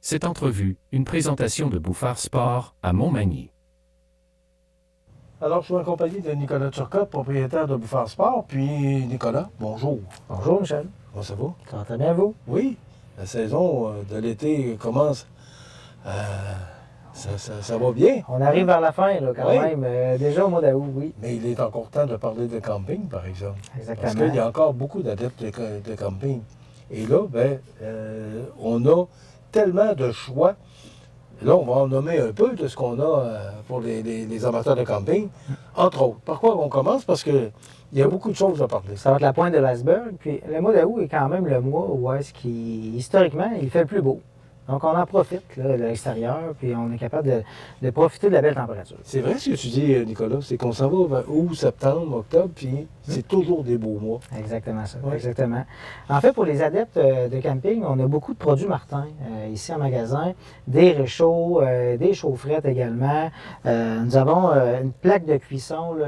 Cette entrevue, une présentation de Bouffard Sport à Montmagny. Alors, je suis en compagnie de Nicolas Turcotte, propriétaire de Bouffard Sport. Puis, Nicolas, bonjour. Bonjour, Michel. Comment ça va? Ça va très bien, vous? Oui, la saison de l'été commence. Ça va bien. On arrive vers la fin, là, quand Oui. même. Déjà au mois d'août, oui. Mais il est encore temps de parler de camping, par exemple. Exactement. Parce qu'il y a encore beaucoup d'adeptes de camping. Et là, on a tellement de choix. Là, on va en nommer un peu de ce qu'on a pour les amateurs de camping, entre autres. Par quoi on commence? Parce qu'il y a beaucoup de choses à parler. Ça va être la pointe de l'iceberg. Puis le mois d'août est quand même le mois où historiquement, il fait le plus beau. Donc, on en profite là, de l'extérieur, puis on est capable de profiter de la belle température. C'est vrai ce que tu dis, Nicolas, c'est qu'on s'en va vers août, septembre, octobre, puis c'est toujours des beaux mois. Exactement ça, Oui. exactement. En fait, pour les adeptes de camping, on a beaucoup de produits Martin ici en magasin, des réchauds, des chaufferettes également. Nous avons une plaque de cuisson, là,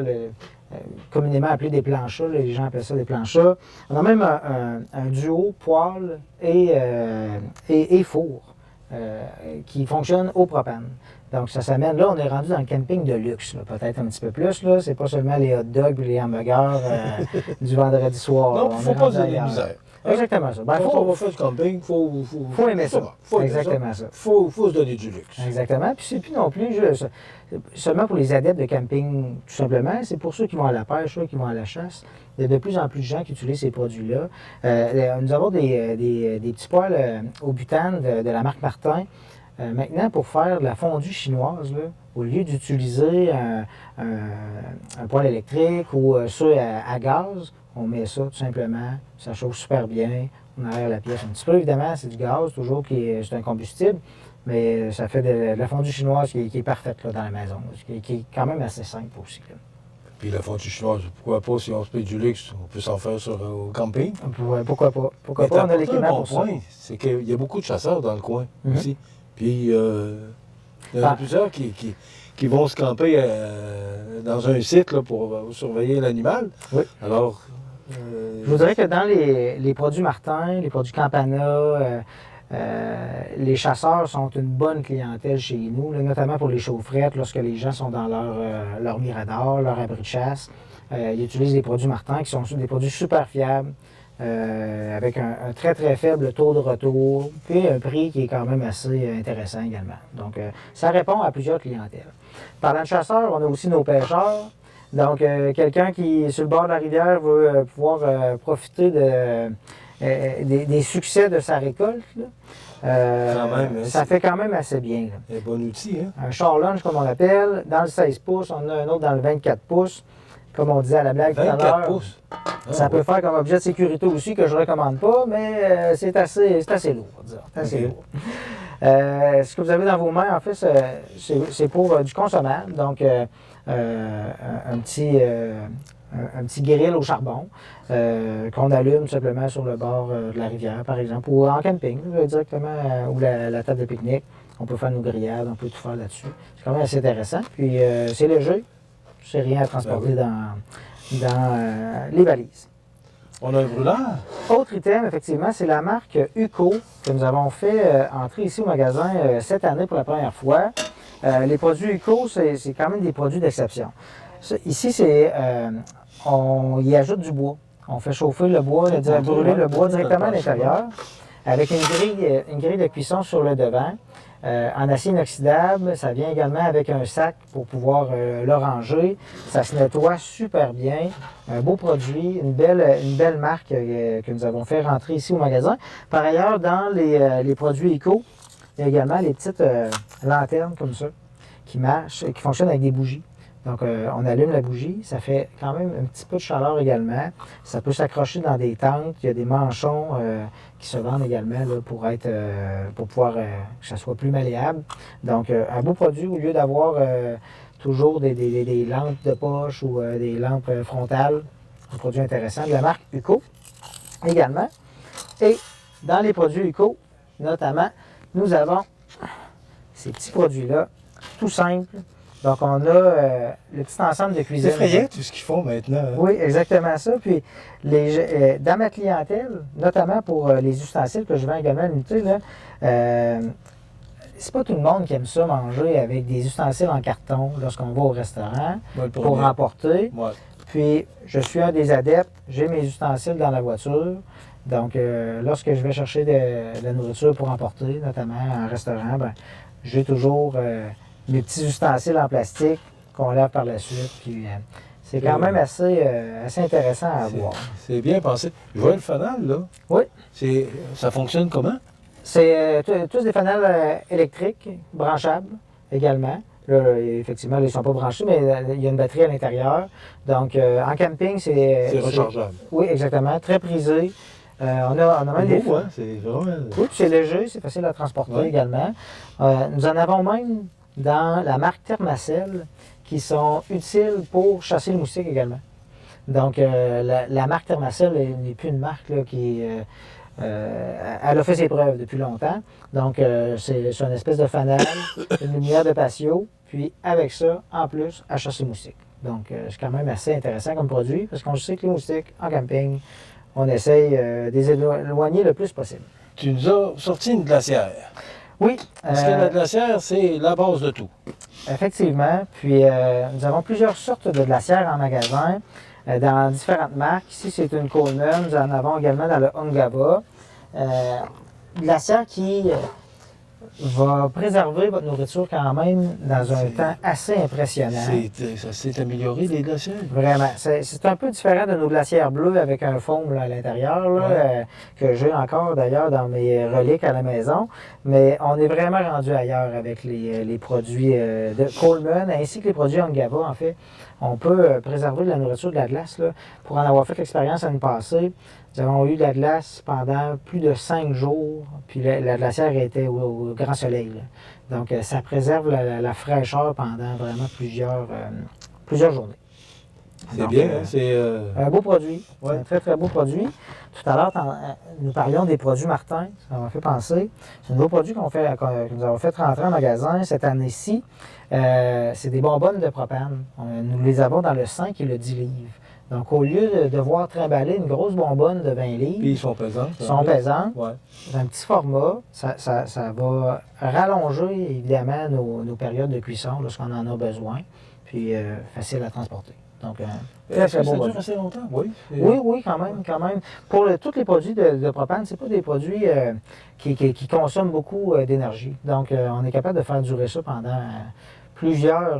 communément appelée des planchas, là, les gens appellent ça des planchas. On a même un duo poêle et four qui fonctionne au propane. Donc, ça s'amène, là, on est rendu dans le camping de luxe, peut-être un petit peu plus. Là, c'est pas seulement les hot dogs et les hamburgers du vendredi soir. Non, il ne faut pas se donner ailleurs. misère. Exactement ça. Ben, Quand on va faire du camping, faut aimer ça. Faut aimer Exactement ça. Faut se donner du luxe. Exactement. Puis c'est plus non plus seulement pour les adeptes de camping, tout simplement. C'est pour ceux qui vont à la pêche, ceux qui vont à la chasse. Il y a de plus en plus de gens qui utilisent ces produits-là. Nous avons des petits poêles au butane de la marque Martin. Maintenant, pour faire de la fondue chinoise, là, au lieu d'utiliser un poêle électrique ou ceux à gaz, on met ça tout simplement, ça chauffe super bien, on aère la pièce un petit peu. Évidemment, c'est du gaz, toujours c'est un combustible, mais ça fait de la fondue chinoise qui est parfaite là, dans la maison, qui est quand même assez simple aussi. Là. Puis la fondue chinoise, pourquoi pas, si on se paye du luxe, on peut s'en faire au camping. Pourquoi pas? Pourquoi pas, on a l'équipement pour ça. C'est qu'il y a beaucoup de chasseurs dans le coin aussi. Puis, il y en a plusieurs qui vont se camper dans un site là, pour surveiller l'animal. Oui. Alors, je vous dirais que dans les produits Martin, les produits Campana, les chasseurs sont une bonne clientèle chez nous, là, notamment pour les chaufferettes, lorsque les gens sont dans leur mirador, leur abri de chasse. Ils utilisent des produits Martin qui sont des produits super fiables. Avec un très très faible taux de retour, puis un prix qui est quand même assez intéressant également. Donc, ça répond à plusieurs clientèles. Parlant de chasseurs, on a aussi nos pêcheurs. Donc, quelqu'un qui est sur le bord de la rivière veut pouvoir profiter des succès de sa récolte. Là. Ça fait quand même assez bien. C'est un bon outil, hein? Un char lunch, comme on l'appelle, dans le 16 pouces, on a un autre dans le 24 pouces. Comme on disait à la blague tout à l'heure. 24 pouces. Ça peut faire comme objet de sécurité aussi, que je ne recommande pas, mais c'est assez lourd, disons. C'est assez lourd. Ce que vous avez dans vos mains, en fait, c'est pour du consommable. Donc, un petit grill au charbon qu'on allume simplement sur le bord de la rivière, par exemple, ou en camping, directement, ou la table de pique-nique. On peut faire nos grillades, on peut tout faire là-dessus. C'est quand même assez intéressant. Puis, c'est léger. C'est rien à transporter dans les valises. On a un brûleur. Autre item, effectivement, c'est la marque UCO que nous avons fait entrer ici au magasin cette année pour la première fois. Les produits UCO, c'est quand même des produits d'exception. Ici, on y ajoute du bois. On fait chauffer le bois, brûler le bois directement à l'intérieur avec une grille de cuisson sur le devant. En acier inoxydable, ça vient également avec un sac pour pouvoir le ranger. Ça se nettoie super bien. Un beau produit, une belle marque que nous avons fait rentrer ici au magasin. Par ailleurs, dans les produits éco, il y a également les petites lanternes comme ça qui marchent, qui fonctionnent avec des bougies. Donc, on allume la bougie, ça fait quand même un petit peu de chaleur également. Ça peut s'accrocher dans des tentes. Il y a des manchons qui se vendent également là, pour pouvoir que ça soit plus malléable. Donc, un beau produit au lieu d'avoir toujours des lampes de poche ou des lampes frontales. Un produit intéressant de la marque UCO également. Et dans les produits UCO, notamment, nous avons ces petits produits-là, tout simples. Donc, on a le petit ensemble de cuisine. C'est effrayant tout ce qu'ils font maintenant. Hein? Oui, exactement ça. Puis, dans ma clientèle, notamment pour les ustensiles que je vends également à l'unité, c'est pas tout le monde qui aime ça manger avec des ustensiles en carton lorsqu'on va au restaurant Moi, le pour premier. emporter. Ouais. Puis, je suis un des adeptes, j'ai mes ustensiles dans la voiture. Donc, lorsque je vais chercher de la nourriture pour emporter, notamment en restaurant, ben, j'ai toujours mes petits ustensiles en plastique qu'on lave par la suite. Puis, c'est quand même assez intéressant à voir. C'est bien pensé. Je vois le fanal, là. Oui. Ça fonctionne comment? C'est tous des fanals électriques, branchables également. Là, effectivement, ils ne sont pas branchés, mais il y a une batterie à l'intérieur. Donc, en camping, C'est rechargeable. Oui, exactement. Très prisé. On a même des... beau, hein? C'est vraiment... Oui, puis c'est léger, c'est facile à transporter Ouais. également. Nous en avons même dans la marque Thermacell qui sont utiles pour chasser le moustique également. Donc, la marque Thermacell n'est plus une marque là, qui... elle a fait ses preuves depuis longtemps. Donc, c'est une espèce de fanal, une lumière de patio, puis avec ça, en plus, elle chasse le moustique. Donc, c'est quand même assez intéressant comme produit, parce qu'on sait que les moustiques, en camping, on essaye de les éloigner le plus possible. Tu nous as sorti une glacière. Oui. Parce que la glacière, c'est la base de tout. Effectivement. Puis, nous avons plusieurs sortes de glacières en magasin, dans différentes marques. Ici, c'est une Coleman. Nous en avons également dans le Ungava. Glacière qui va préserver votre nourriture quand même dans un temps assez impressionnant. Ça s'est amélioré, les glacières. Vraiment. C'est un peu différent de nos glacières bleues avec un foam là, à l'intérieur, là, Ouais. que j'ai encore d'ailleurs dans mes reliques à la maison. Mais on est vraiment rendu ailleurs avec les produits de Coleman ainsi que les produits Ungava. En fait, on peut préserver de la nourriture de la glace. Là. Pour en avoir fait l'expérience l'année passée, nous avons eu de la glace pendant plus de 5 jours, puis la glacière était au grand soleil. Là. Donc, ça préserve la fraîcheur pendant vraiment plusieurs journées. C'est Donc, bien, hein? C'est... un beau produit, Ouais. un très très beau produit. Tout à l'heure, nous parlions des produits Martin, ça m'a fait penser. C'est un nouveau produit que nous avons fait rentrer en magasin cette année-ci. C'est des bonbonnes de propane. Nous les avons dans le 5 et le 10 livres. Donc, au lieu de devoir trimballer une grosse bonbonne de 20 livres, Puis ils sont pesants. ils sont pesants, Ouais. dans un petit format, ça va rallonger évidemment nos périodes de cuisson lorsqu'on en a besoin, puis facile à transporter. Donc, très Est-ce très que beau ça produit. dure assez longtemps? Oui. Oui, quand même, quand même. Pour tous les produits de propane, c'est pas des produits qui consomment beaucoup d'énergie. Donc, on est capable de faire durer ça pendant plusieurs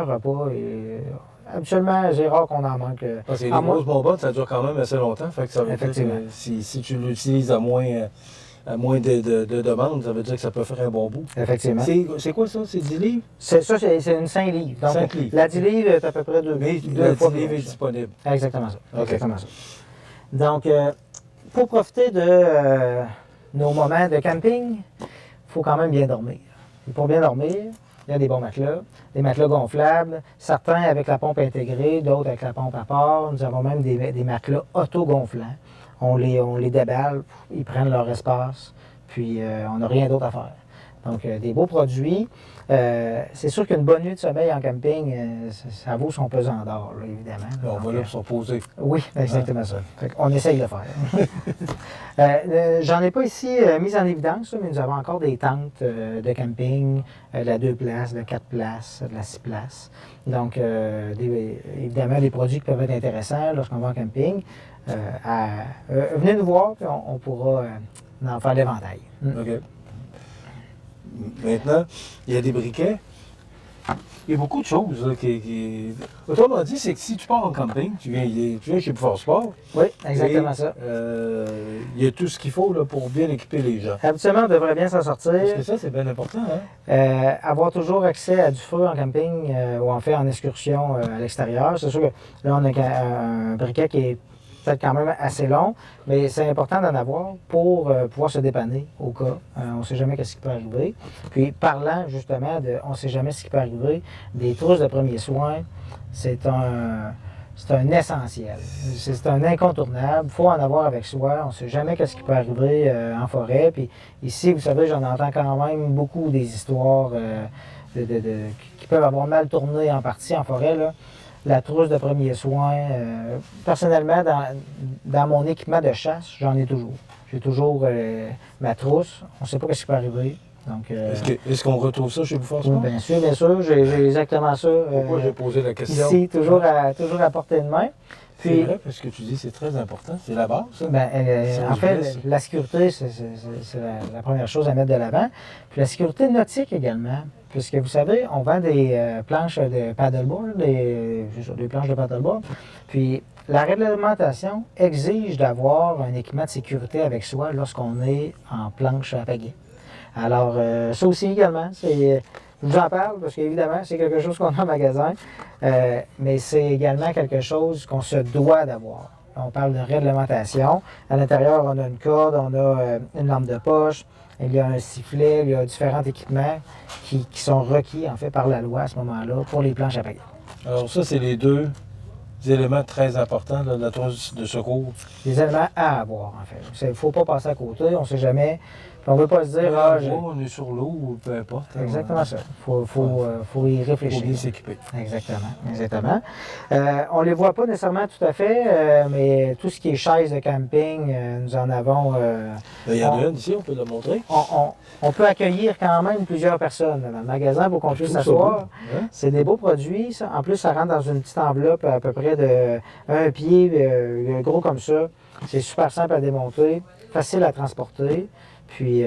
repas. Et, habituellement, c'est rare qu'on en manque. Parce que les à moins- grosses bonbonnes, ça dure quand même assez longtemps. Fait que ça veut dire Effectivement. que si tu l'utilises à moins de demandes, ça veut dire que ça peut faire un bon bout. Effectivement. C'est quoi ça? C'est 10 livres? C'est une 5 livres. Donc, 5 livres. la 10 livres est à peu près deux Mais deux le fois 10 plus livres est grosse. disponible. Exactement ça. OK. Exactement ça. Donc, pour profiter de nos moments de camping, il faut quand même bien dormir. Et pour bien dormir, il y a des bons matelas, des matelas gonflables, certains avec la pompe intégrée, d'autres avec la pompe à part. Nous avons même des matelas auto-gonflants. On les déballe, ils prennent leur espace, puis on n'a rien d'autre à faire. Donc, des beaux produits. C'est sûr qu'une bonne nuit de sommeil en camping, ça vaut son pesant d'or, là, évidemment. On Donc, va là pour se reposer. oui, exactement ça. On essaye de le faire. J'en ai pas ici mis en évidence, mais nous avons encore des tentes de camping, de la 2 places, de 4 places, de la 6 places. Donc, évidemment, des produits qui peuvent être intéressants lorsqu'on va en camping. Venez nous voir, puis on pourra en faire l'éventail. OK. Maintenant, il y a des briquets. Il y a beaucoup de choses là, Autrement dit, c'est que si tu pars en camping, tu viens chez Bouffard Sport. Oui, exactement et, ça. Il y a tout ce qu'il faut là, pour bien équiper les gens. Habituellement, on devrait bien s'en sortir. Parce que ça, c'est bien important. Hein? Avoir toujours accès à du feu en camping ou en fait en excursion à l'extérieur. C'est sûr que là, on a un briquet qui est peut-être quand même assez long, mais c'est important d'en avoir pour pouvoir se dépanner au cas. On ne sait jamais ce qui peut arriver. Puis, parlant justement de on ne sait jamais ce qui peut arriver, des trousses de premiers soins, c'est un essentiel. C'est un incontournable. Il faut en avoir avec soi. On ne sait jamais ce qui peut arriver en forêt. Puis ici, vous savez, j'en entends quand même beaucoup des histoires qui peuvent avoir mal tourné en partie en forêt. Là. La trousse de premiers soins, personnellement, dans mon équipement de chasse, j'en ai toujours. J'ai toujours ma trousse. On ne sait pas ce qui peut arriver. Donc, Est-ce qu'on retrouve ça chez Bouffard Sport? bien sûr, j'ai exactement ça. Pourquoi j'ai posé la question? Ici, toujours à portée de main. C'est Puis, vrai, parce que tu dis c'est très important, c'est la base, ça. en fait, la sécurité, c'est la première chose à mettre de l'avant. Puis la sécurité nautique également. Puisque vous savez, on vend des planches de paddleboard, des planches de paddleboard. Puis la réglementation exige d'avoir un équipement de sécurité avec soi lorsqu'on est en planche à pagaie. Alors, ça aussi également, je vous en parle parce qu'évidemment, c'est quelque chose qu'on a en magasin, mais c'est également quelque chose qu'on se doit d'avoir. On parle de réglementation. À l'intérieur, on a une corde, on a une lampe de poche, il y a un sifflet, il y a différents équipements qui sont requis, en fait, par la loi à ce moment-là pour les planches à pagaie. Alors ça, c'est les deux éléments très importants là, de la trousse de secours. Des éléments à avoir, en fait. Il ne faut pas passer à côté, on ne sait jamais. Puis on ne veut pas se dire, on est sur l'eau ou peu importe. Exactement ça. Il faut y réfléchir. Il faut bien s'équiper. Exactement. On ne les voit pas nécessairement tout à fait, mais tout ce qui est chaises de camping, nous en avons. Il y en a une ici, on peut la montrer. On peut accueillir quand même plusieurs personnes dans le magasin pour qu'on puisse s'asseoir. Hein? C'est des beaux produits, ça. En plus, ça rentre dans une petite enveloppe à peu près de 1 pied, gros comme ça. C'est super simple à démonter, facile à transporter. Puis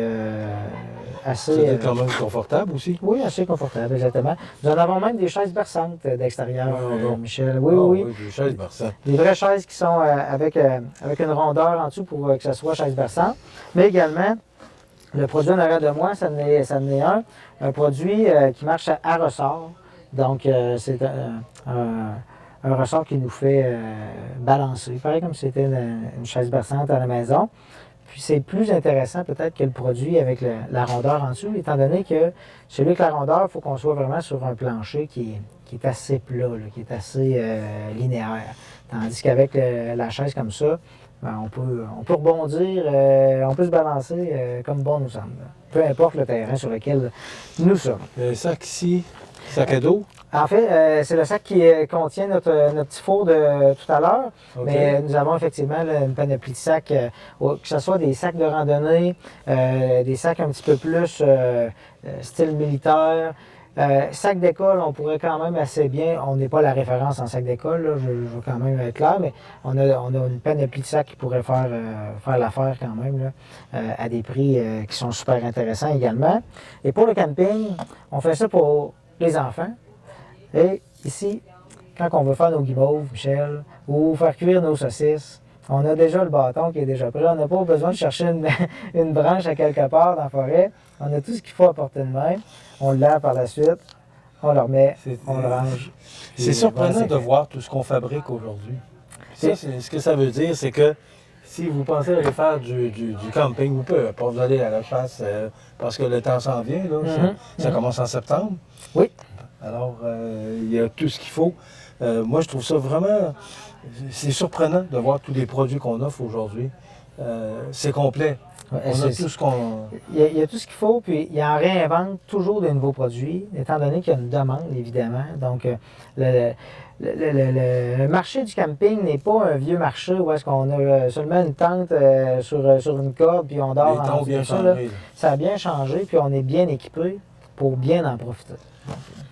assez. C'est quand même confortable aussi. Oui, assez confortable, exactement. Nous en avons même des chaises berçantes d'extérieur, Michel. Oui. Des chaises berçantes. Des vraies chaises qui sont avec une rondeur en dessous pour que ce soit chaise berçante. Mais également, le produit en arrière de moi, ça en est un produit qui marche à ressort. Donc, c'est un ressort qui nous fait balancer. Pareil comme si c'était une chaise berçante à la maison. Puis c'est plus intéressant peut-être que le produit avec la rondeur en dessous, étant donné que celui avec la rondeur, il faut qu'on soit vraiment sur un plancher qui est assez plat, là, qui est assez linéaire. Tandis qu'avec la chaise comme ça, on peut rebondir, on peut se balancer comme bon nous semble. Peu importe le terrain sur lequel nous sommes. Le sac ici, sac à dos. En fait, c'est le sac qui contient notre petit four de tout à l'heure. Okay. Mais nous avons effectivement une panoplie de sacs, que ce soit des sacs de randonnée, des sacs un petit peu plus style militaire. Sac d'école, on pourrait quand même assez bien, on n'est pas la référence en sac d'école, je veux quand même être clair, mais on a une panoplie de sacs qui pourrait faire l'affaire quand même, là, à des prix qui sont super intéressants également. Et pour le camping, on fait ça pour les enfants. Et ici, quand on veut faire nos guimauves, Michel, ou faire cuire nos saucisses, on a déjà le bâton qui est déjà prêt. On n'a pas besoin de chercher une branche à quelque part dans la forêt. On a tout ce qu'il faut à portée de main. On le lave par la suite, on le remet, on le range. C'est surprenant de voir tout ce qu'on fabrique aujourd'hui. Ça, ce que ça veut dire, c'est que si vous pensez aller faire du camping ou peu, pas vous allez à la chasse parce que le temps s'en vient, là, ça commence en septembre. Oui. Alors, il y a tout ce qu'il faut. Moi, je trouve ça vraiment... C'est surprenant de voir tous les produits qu'on offre aujourd'hui. C'est complet. On a tout ce qu'on... Il y a tout ce qu'il faut, puis il en réinvente toujours de nouveaux produits, étant donné qu'il y a une demande, évidemment. Donc, le marché du camping n'est pas un vieux marché où est-ce qu'on a seulement une tente sur une corde, puis on dort en bien ça, changé. Ça a bien changé, puis on est bien équipé pour bien en profiter.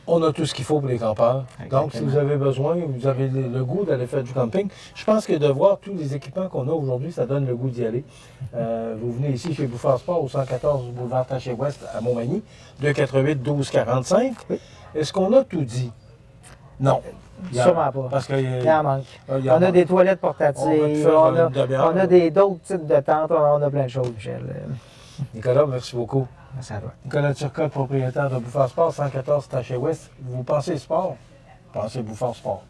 On a tout ce qu'il faut pour les campeurs. Exactement. Donc, si vous avez besoin, vous avez le goût d'aller faire du camping, je pense que de voir tous les équipements qu'on a aujourd'hui, ça donne le goût d'y aller. Vous venez ici chez Bouffard Sport au 114 boulevard Taché-Ouest à Montmagny, 248-1245. Oui. Est-ce qu'on a tout dit? Non. Sûrement pas. Parce qu'il en manque. On a des toilettes portatives, on a d'autres types de tentes, on a plein de choses, Michel. Nicolas, merci beaucoup. Merci à toi. Nicolas Turcotte, propriétaire de Bouffard Sport, 114 Taché-Ouest. Vous pensez sport? Pensez Bouffard Sport.